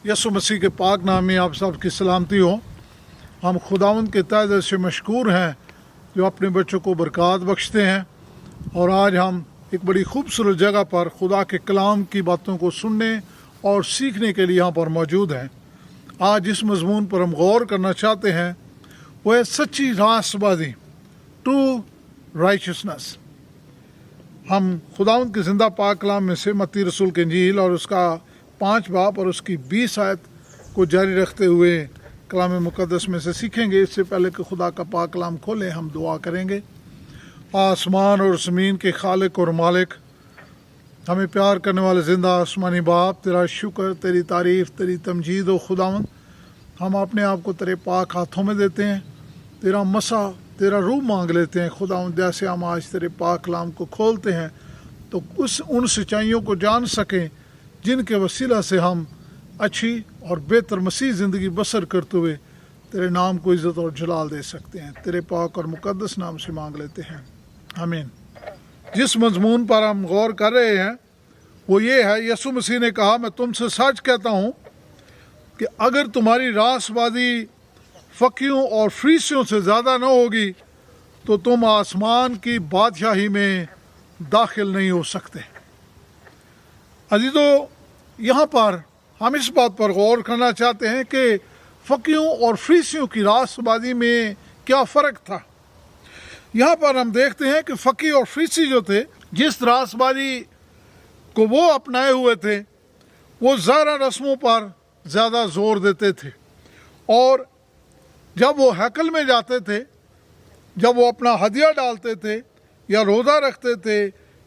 यसु मसीह के पाक नाम में आप सब की सलामती हो। हम खुदावंद के तहे दिल से मशकूर हैं जो अपने बच्चों को बरकत बख्शते हैं। और आज हम एक बड़ी खूबसूरत जगह पर खुदा के कलाम की बातों को सुनने और सीखने के लिए यहाँ पर मौजूद हैं। आज जिस मजमून पर हम गौर करना चाहते हैं वो है सच्ची रास्तबाजी, ट्रू राइचियसनेस। हम खुदावंद के ज़िंदा पाक कलाम में से मत्ती रसूल की इंजील और उसका 5 बाब और उसकी 20 आयत को जारी रखते हुए कलाम मुक़द्दस में से सीखेंगे। इससे पहले कि खुदा का पाक कलाम खोलें, हम दुआ करेंगे। आसमान और ज़मीन के खालिक और मालिक, हमें प्यार करने वाले ज़िंदा आसमानी बाप, तेरा शुक्र, तेरी तारीफ़, तेरी तमजीद हो खुदावंद। हम अपने आप को तेरे पाक हाथों में देते हैं, तेरा मसा, तेरा रूह मांग लेते हैं खुदावंद। जैसे हम आज तेरे पाक कलाम को खोलते हैं तो उन सच्चाइयों को जान सकें जिनके वसीला से हम अच्छी और बेहतर मसीह ज़िंदगी बसर करते हुए तेरे नाम को इज़्ज़त और जलाल दे सकते हैं। तेरे पाक और मुक़द्दस नाम से मांग लेते हैं, आमीन। जिस मजमून पर हम गौर कर रहे हैं वो ये है, यसु मसीह ने कहा, मैं तुमसे सच कहता हूँ कि अगर तुम्हारी रास्तबाजी फ़कीयों और फरीसियों से ज़्यादा न होगी तो तुम आसमान की बादशाही में दाखिल नहीं हो सकते। अजीज़ों, यहाँ पर हम इस बात पर गौर करना चाहते हैं कि फ़कीयों और फरीसियों की रास्तबाजी में क्या फ़र्क था। यहाँ पर हम देखते हैं कि फ़की और फरीसी जो थे, जिस रास्तबाजी को वो अपनाए हुए थे, वो ज़ाहिरा रस्मों पर ज़्यादा ज़ोर देते थे। और जब वो हैकल में जाते थे, जब वो अपना हदिया डालते थे या रोज़ा रखते थे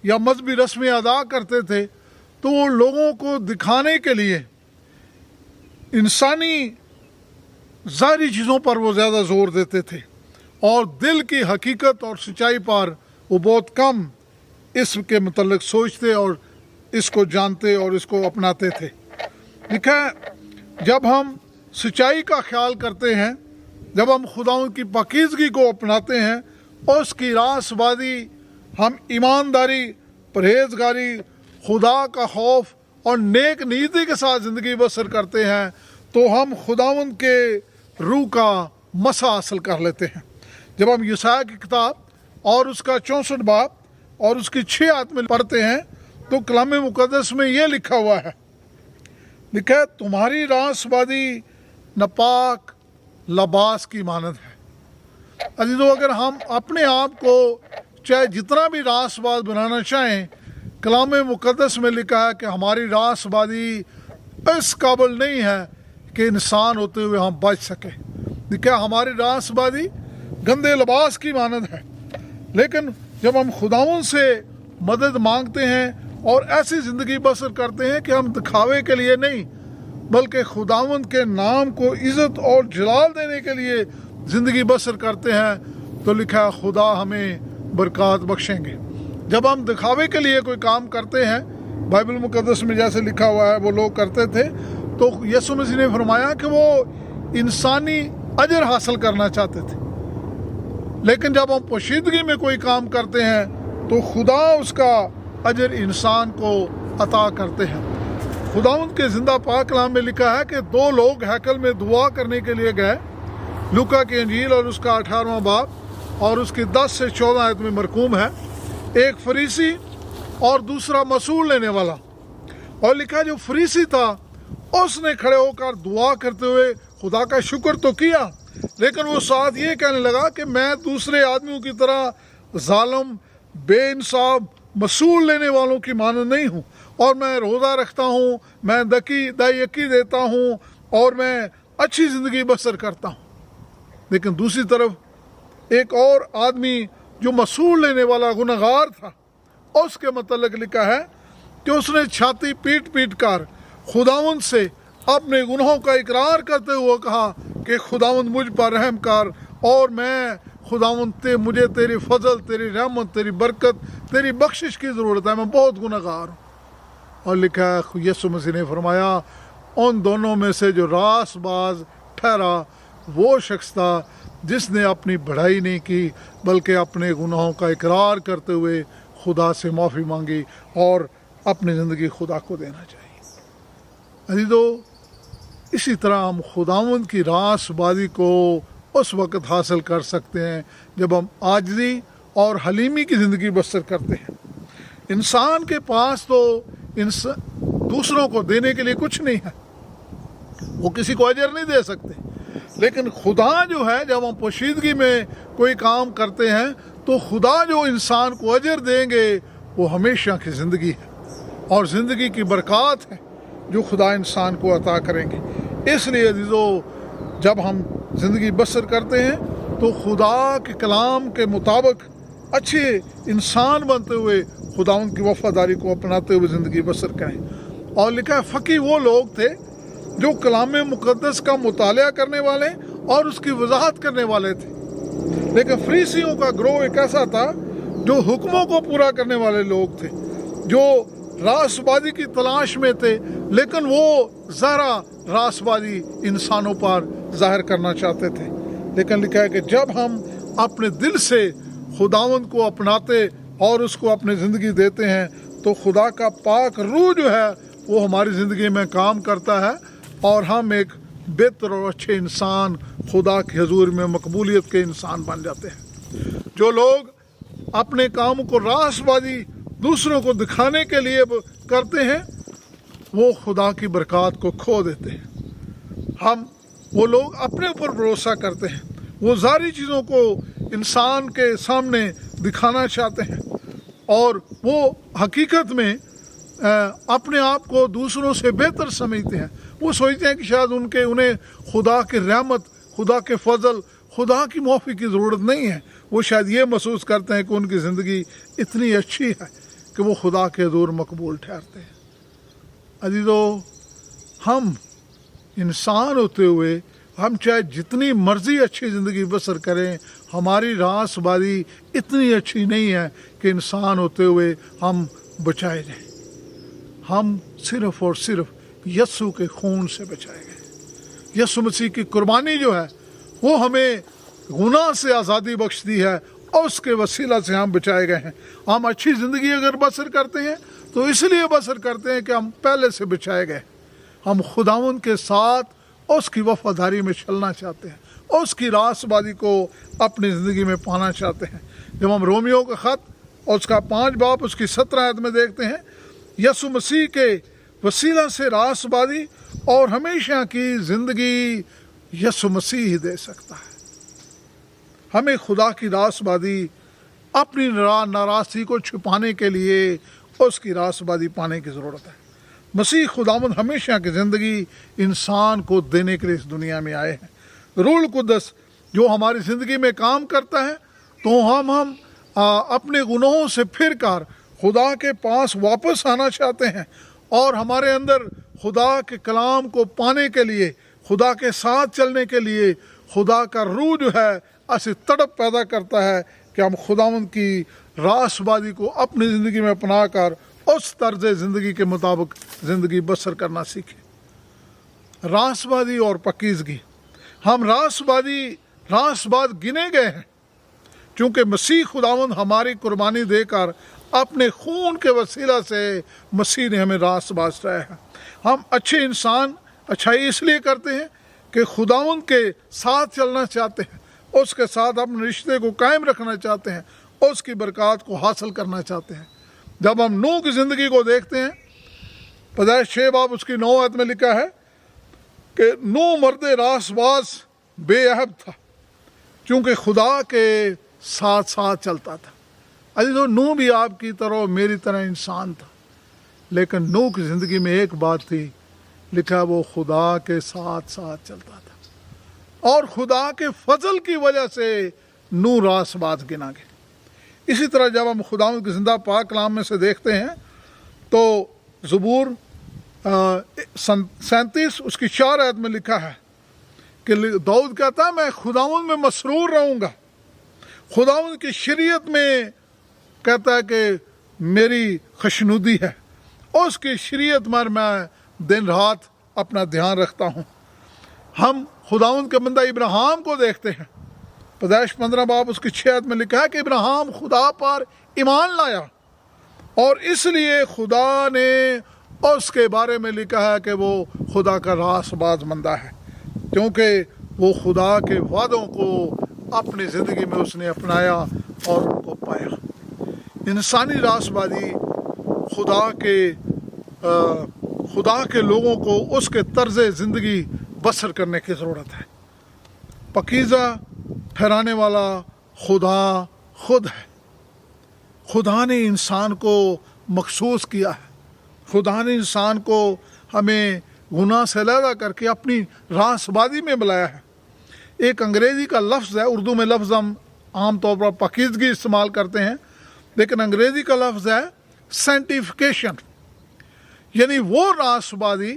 या मजहबी रस्में अदा करते थे, तो वो लोगों को दिखाने के लिए इंसानी ज़ाहिरी चीज़ों पर वो ज़्यादा ज़ोर देते थे और दिल की हकीकत और सच्चाई पर वो बहुत कम इसके मुतल्लिक़ सोचते और इसको जानते और इसको अपनाते थे। लिखा है, जब हम सच्चाई का ख्याल करते हैं, जब हम खुदावंद की पाकीज़गी को अपनाते हैं और उसकी रास्तबाजी, हम ईमानदारी, परहेजगारी, खुदा का खौफ और नेक नीति के साथ ज़िंदगी बसर करते हैं, तो हम खुदावंद के रूह का मसा हासिल कर लेते हैं। जब हम यशायाह की किताब और उसका 64 बाब और उसकी 6 आयत में पढ़ते हैं तो कलाम मुक़द्दस में ये लिखा हुआ है, लिखा है, तुम्हारी रास्तबाजी नापाक लबास की मानद है। अजीज़ों, अगर हम अपने आप को चाहे जितना भी रास्तबाज बनाना चाहें, कलाम मुक़द्दस में लिखा है कि हमारी रास्तबाजी इस काबिल नहीं है कि इंसान होते हुए हम बच सके। देखिए, हमारी रास्तबाजी गंदे लिबास की मानद है। लेकिन जब हम खुदावंद से मदद मांगते हैं और ऐसी ज़िंदगी बसर करते हैं कि हम दिखावे के लिए नहीं बल्कि खुदावंद के नाम को इज़्ज़त और जलाल देने के लिए ज़िंदगी बसर करते हैं, तो लिखा है खुदा हमें बरकत बख्शेंगे। जब हम दिखावे के लिए कोई काम करते हैं, बाइबल मुक़द्दस में जैसे लिखा हुआ है वो लोग करते थे, तो यसु मसीह ने फरमाया कि वो इंसानी अजर हासिल करना चाहते थे। लेकिन जब हम पोशीदगी में कोई काम करते हैं तो खुदा उसका अजर इंसान को अता करते हैं। खुदावंद के ज़िंदा पाक कलाम में लिखा है कि 2 लोग हैकल में दुआ करने के लिए गए। लूका की इंजील और उसका 18वां बाब और उसकी 10 से 14 आयत में मरकूम है, एक फरीसी और दूसरा मसूल लेने वाला। और लिखा, जो फरीसी था उसने खड़े होकर दुआ करते हुए खुदा का शुक्र तो किया, लेकिन वो साथ ये कहने लगा कि मैं दूसरे आदमियों की तरह जालिम, बेइंसाफ, मसूल लेने वालों की मानद नहीं हूँ, और मैं रोज़ा रखता हूँ, मैं दायकी देता हूँ और मैं अच्छी ज़िंदगी बसर करता हूँ। लेकिन दूसरी तरफ एक और आदमी जो मसूल लेने वाला गुनहगार था, उसके मतलब लिखा है कि उसने छाती पीट पीट कर खुदावंद से अपने गुनाहों का इकरार करते हुए कहा कि खुदावंद मुझ पर रहम कर और मैं खुदावंद मुझे तेरी फजल, तेरी रहमत, तेरी बरकत, तेरी बख्शिश की ज़रूरत है, मैं बहुत गुनहगार हूँ। और लिखा है, यसु मसीह ने फरमाया, उन दोनों में से जो रास्तबाज ठहरा वो शख्स था जिसने अपनी बढ़ाई नहीं की बल्कि अपने गुनाहों का इकरार करते हुए खुदा से माफ़ी मांगी और अपनी ज़िंदगी खुदा को देना चाहिए। अजीज़ों, इसी तरह हम खुदावंद की रासबादी को उस वक्त हासिल कर सकते हैं जब हम आजिज़ी और हलीमी की ज़िंदगी बसर करते हैं। इंसान के पास तो दूसरों को देने के लिए कुछ नहीं है, वो किसी को अजर नहीं दे सकते, लेकिन खुदा जो है जब हम पोशीदगी में कोई काम करते हैं तो खुदा जो इंसान को अजर देंगे वो हमेशा की ज़िंदगी है और ज़िंदगी की बरक़ात है जो खुदा इंसान को अता करेंगे। इसलिए अज़ीज़ों, जब हम ज़िंदगी बसर करते हैं तो खुदा के कलाम के मुताबिक अच्छे इंसान बनते हुए खुदा उनकी वफ़ादारी को अपनाते हुए ज़िंदगी बसर करें। और लिखा है फ़क़ीह वो लोग थे जो कलाम मुक़द्दस का मुतालिया करने वाले और उसकी वजाहत करने वाले थे, लेकिन फरीसियों का ग्रोह एक ऐसा था जो हुक्मों को पूरा करने वाले लोग थे, जो रासबादी की तलाश में थे, लेकिन वो ज़रा रासबादी इंसानों पर ज़ाहिर करना चाहते थे। लेकिन लिखा है कि जब हम अपने दिल से खुदावंद को अपनाते और उसको अपनी ज़िंदगी देते हैं तो खुदा का पाक रूह जो है वो हमारी ज़िंदगी में काम करता है और हम एक बेहतर और अच्छे इंसान, खुदा के हुजूर में मकबूलियत के इंसान बन जाते हैं। जो लोग अपने काम को रासबादी दूसरों को दिखाने के लिए करते हैं वो खुदा की बरक़ात को खो देते हैं। वो लोग अपने ऊपर भरोसा करते हैं, वो ज़ाहिरी चीज़ों को इंसान के सामने दिखाना चाहते हैं और वो हकीकत में अपने आप को दूसरों से बेहतर समझते हैं। वो सोचते हैं कि शायद उन्हें खुदा की रहमत, खुदा के फजल, खुदा की माफ़ी की ज़रूरत नहीं है। वो शायद ये महसूस करते हैं कि उनकी ज़िंदगी इतनी अच्छी है कि वो खुदा के हुजूर मकबूल ठहरते हैं। अज़ीज़ों, हम इंसान होते हुए हम चाहे जितनी मर्ज़ी अच्छी ज़िंदगी बसर करें, हमारी रासबादी इतनी अच्छी नहीं है कि इंसान होते हुए हम बचाए जाएं। हम सिर्फ़ और सिर्फ यस्सु के खून से बचाए गए। यस्सु मसीह की कुर्बानी जो है वो हमें गुनाह से आज़ादी बख्श दी है और उसके वसीला से हम बचाए गए हैं। हम अच्छी ज़िंदगी अगर बसर करते हैं तो इसलिए बसर करते हैं कि हम पहले से बचाए गए। हम खुदावंद के साथ उसकी वफ़ादारी में चलना चाहते हैं, उसकी रासबादी को अपनी ज़िंदगी में पाना चाहते हैं। जब हम रोमियो का ख़त और उसका 5 बाब उसकी 17 आयत में देखते हैं, यीशु मसीह के वसीला से रासबादी और हमेशा की ज़िंदगी यीशु मसीह ही दे सकता है। हमें खुदा की रासबादी अपनी नाराज़गी को छुपाने के लिए उसकी रासबादी पाने की ज़रूरत है। मसीह खुदावंद हमेशा की ज़िंदगी इंसान को देने के लिए इस दुनिया में आए हैं। रूह कुद्दस जो हमारी ज़िंदगी में काम करता है तो हम अपने गुनाहों से फिर कर खुदा के पास वापस आना चाहते हैं और हमारे अंदर खुदा के कलाम को पाने के लिए, खुदा के साथ चलने के लिए खुदा का रूह जो है ऐसी तड़प पैदा करता है कि हम खुदावंद की रासबादी को अपनी ज़िंदगी में अपना कर उस तर्ज ज़िंदगी के मुताबिक ज़िंदगी बसर करना सीखें। रासबादी और पकीज़गी, हम रासबाद गिने गए हैं क्योंकि मसीह खुदावंद हमारी कुर्बानी देकर अपने खून के वसीला से मसीह ने हमें रासबाद कराया है। हम अच्छे इंसान अच्छाई इसलिए करते हैं कि खुदावंद के साथ चलना चाहते हैं, उसके साथ अपने रिश्ते को कायम रखना चाहते हैं, उसकी बरक़ात को हासिल करना चाहते हैं। जब हम नूह की ज़िंदगी को देखते हैं, पैदाइश 6 बाब उसकी 9 आयत में लिखा है कि नूह मर्द रासबाज बेअहद था क्योंकि खुदा के साथ साथ चलता था। अजीज़ों, नूह भी आपकी तरह मेरी तरह इंसान था, लेकिन नूह की ज़िंदगी में एक बात थी, लिखा वो खुदा के साथ साथ चलता था और खुदा के फजल की वजह से नूह रासबाज गिना गया। इसी तरह जब हम खुदावंद की ज़िंदा पाक कलाम में से देखते हैं तो ज़बूर 37 उसकी 4 आयत में लिखा है कि दाऊद कहता है मैं खुदावंद में मसरूर रहूँगा। खुदावंद की शरीयत में कहता है कि मेरी खुशनुदी है, उसकी शरीयत पर मैं दिन रात अपना ध्यान रखता हूँ। हम खुदावंद के बंदा इब्राहिम को देखते हैं, पैदाइश 15 बाब उसकी 6 आयत में लिखा है कि इब्राहिम खुदा पर ईमान लाया और इसलिए खुदा ने और उसके बारे में लिखा है कि वो खुदा का रासबाज बंदा है, क्योंकि वो खुदा के वादों को अपनी ज़िंदगी में उसने अपनाया और उनको पाया। इंसानी रासबाजी खुदा के लोगों को उसके तर्ज ज़िंदगी बसर करने की ज़रूरत है। पकीज़ा ठहराने वाला खुदा खुद है। खुदा ने इंसान को मखसूस किया है। खुदा ने इंसान को हमें गुनाह से अलग करके अपनी रासबाजी में बुलाया है। एक अंग्रेज़ी का लफ्ज़ है, उर्दू में लफ्ज़ हम आम तौर पर पकीज़गी इस्तेमाल करते हैं, लेकिन अंग्रेज़ी का लफ्ज़ है सेंटिफिकेशन, यानी वो रासबाजी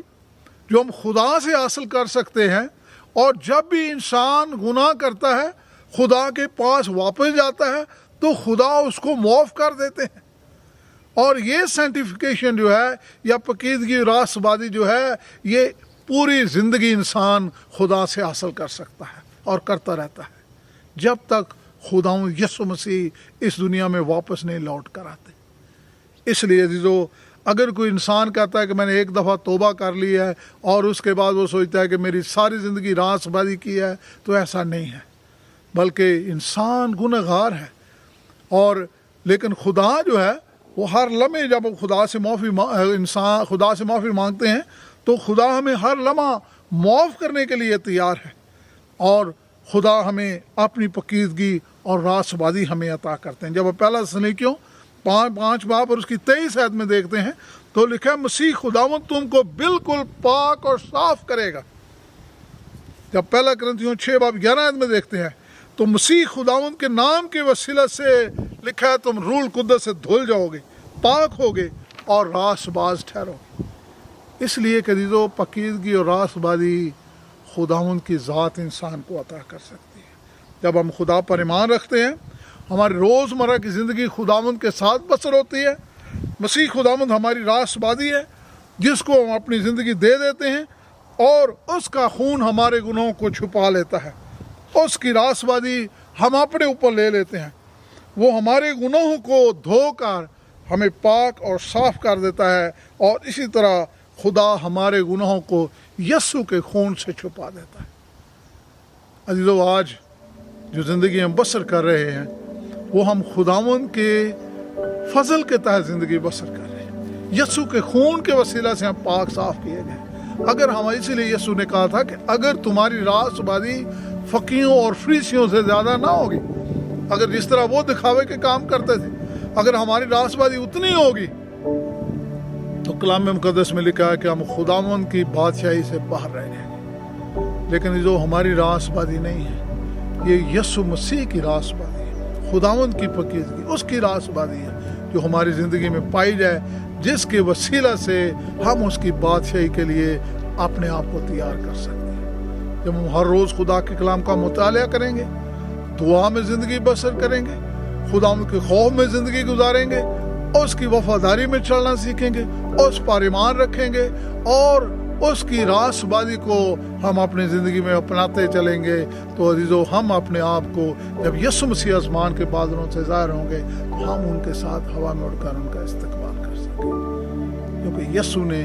जो हम खुदा से हासिल कर सकते हैं। और जब भी इंसान गुनाह करता है, खुदा के पास वापस जाता है, तो खुदा उसको माफ़ कर देते हैं। और ये सेंटिफिकेशन जो है या पकीदगी रासबाजी जो है, ये पूरी ज़िंदगी इंसान खुदा से हासिल कर सकता है और करता रहता है, जब तक खुदा यीशु मसीह इस दुनिया में वापस नहीं लौट कर आते। इसलिए अजीज़ों, अगर कोई इंसान कहता है कि मैंने एक दफ़ा तौबा कर ली है और उसके बाद वो सोचता है कि मेरी सारी ज़िंदगी रासबाजी की है, तो ऐसा नहीं है, बल्कि इंसान गुनहगार है। और लेकिन खुदा जो है वो हर लम्हे, जब खुदा से माफ़ी मांगते हैं, तो खुदा हमें हर लम्हा माफ़ करने के लिए तैयार है। और खुदा हमें अपनी पकीदगी और रासबाजी हमें अता करते हैं। जब पहला तस्सलुनीकियों 5 बाब और उसकी 23 आयत में देखते हैं, तो लिखा है मसीह खुदावंद तुमको बिल्कुल पाक और साफ करेगा। जब पहला कुरिन्थियों 6 बाब 11 आयत में देखते हैं, तो मसीह खुदावंद के नाम के वसीला से लिखा है तुम रूह कुद्दस से धुल जाओगे, पाक होगे और रासबाज ठहरोगे। इसलिए अज़ीज़ों, पकीदगी और रासबाजी खुदावंद की ज़ात इंसान को अता कर सकती है। जब हम खुदा पर ईमान रखते हैं, हमारी रोज़मर्रा की ज़िंदगी खुदावंद के साथ बसर होती है। मसीह खुदावंद हमारी रासबाजी है, जिसको हम अपनी ज़िंदगी दे देते हैं, और उसका खून हमारे गुनाहों को छुपा लेता है। उसकी रासबाजी हम अपने ऊपर ले लेते हैं। वो हमारे गुनाहों को धोकर हमें पाक और साफ कर देता है, और इसी तरह खुदा हमारे गुनाहों को यीशु के खून से छुपा देता है। अज़ीज़ों, आज जो ज़िंदगी हम बसर कर रहे हैं, वो हम खुदावंद के फजल के तहत ज़िंदगी बसर कर रहे हैं। यीशु के खून के वसीला से हम पाक साफ किए गए। अगर हम, इसीलिए यीशु ने कहा था कि अगर तुम्हारी रासबाजी फकीरों और फरीसियों से ज़्यादा ना होगी, अगर जिस तरह वो दिखावे के काम करते थे, अगर हमारी रासबाजी उतनी होगी, तो कलाम मुक़द्दस में लिखा है कि हम खुदावंद की बादशाही से बाहर रह जाएंगे। लेकिन जो हमारी रासबाजी नहीं है, ये यीशु मसीह की रासबाजी है, खुदावंद की पकीदगी उसकी रासबाजी है, जो हमारी ज़िंदगी में पाई जाए, जिसके वसीला से हम उसकी बादशाही के लिए अपने आप को तैयार कर सकते हैं। जब हम हर रोज़ खुदा के कलाम का मुतालिया करेंगे, दुआ में ज़िंदगी बसर करेंगे, खुदावंद के खौफ में ज़िंदगी गुजारेंगे, उसकी वफादारी में चलना सीखेंगे, उस पर ईमान रखेंगे, और उसकी रासबाजी को हम अपनी ज़िंदगी में अपनाते चलेंगे, तो अजीज़ों, हम अपने आप को जब यीशु मसीह आसमान के बादलों से ज़ाहिर होंगे, तो हम उनके साथ हवा में उड़कर उनका इस्तकबाल कर सकेंगे, क्योंकि यीशु ने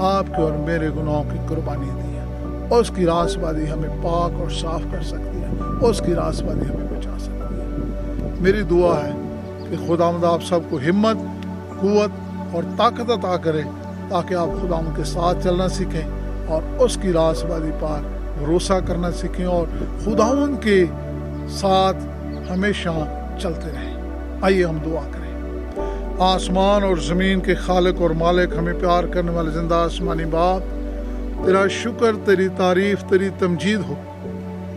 आपके और मेरे गुनाहों की कुर्बानी दी है। और उसकी रासबाजी हमें पाक और साफ कर सकती है, और उसकी रासबाजी हमें बचा सकती है। मेरी दुआ है कि खुदावंद आप सबको हिम्मत, कुव्वत और ताकत अता करे, ताकि आप खुदावंद के साथ चलना सीखें और उसकी रासबाजी पर भरोसा करना सीखें, और खुदावंद के साथ हमेशा चलते रहें। आइए हम दुआ करें। आसमान और ज़मीन के खालिक और मालिक, हमें प्यार करने वाले ज़िंदा आसमानी बाप, तेरा शुक्र, तेरी तारीफ़, तेरी तमजीद हो।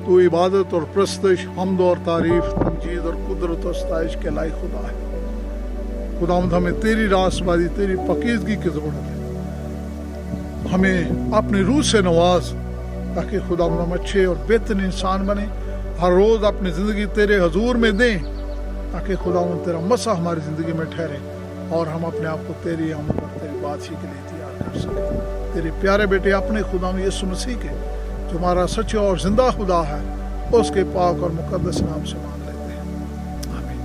तू इबादत और प्रस्तश, हम्द और तारीफ़, तमजीद और कुदरत और सताइश के लायक खुदा है। खुदावंद, हमें तेरी रासबाजी, तेरी पकीदगी की ज़रूरत है। हमें अपनी रूह से नवाज, ताकि खुदावंद हम अच्छे और बेहतर इंसान बने, हर रोज़ अपनी ज़िंदगी तेरे हजूर में दें, ताकि खुदावंद तेरा मसा हमारी ज़िंदगी में ठहरे, और हम अपने आप को तेरी आमद और तेरी बादशाही के लिए तैयार कर सकें। तेरे प्यारे बेटे अपने खुदावंद यीशु मसीह के, जो हमारा सच्चा और ज़िंदा खुदा है, उसके पाक और मुकद्दस नाम से मांग लेते हैं, आमीन।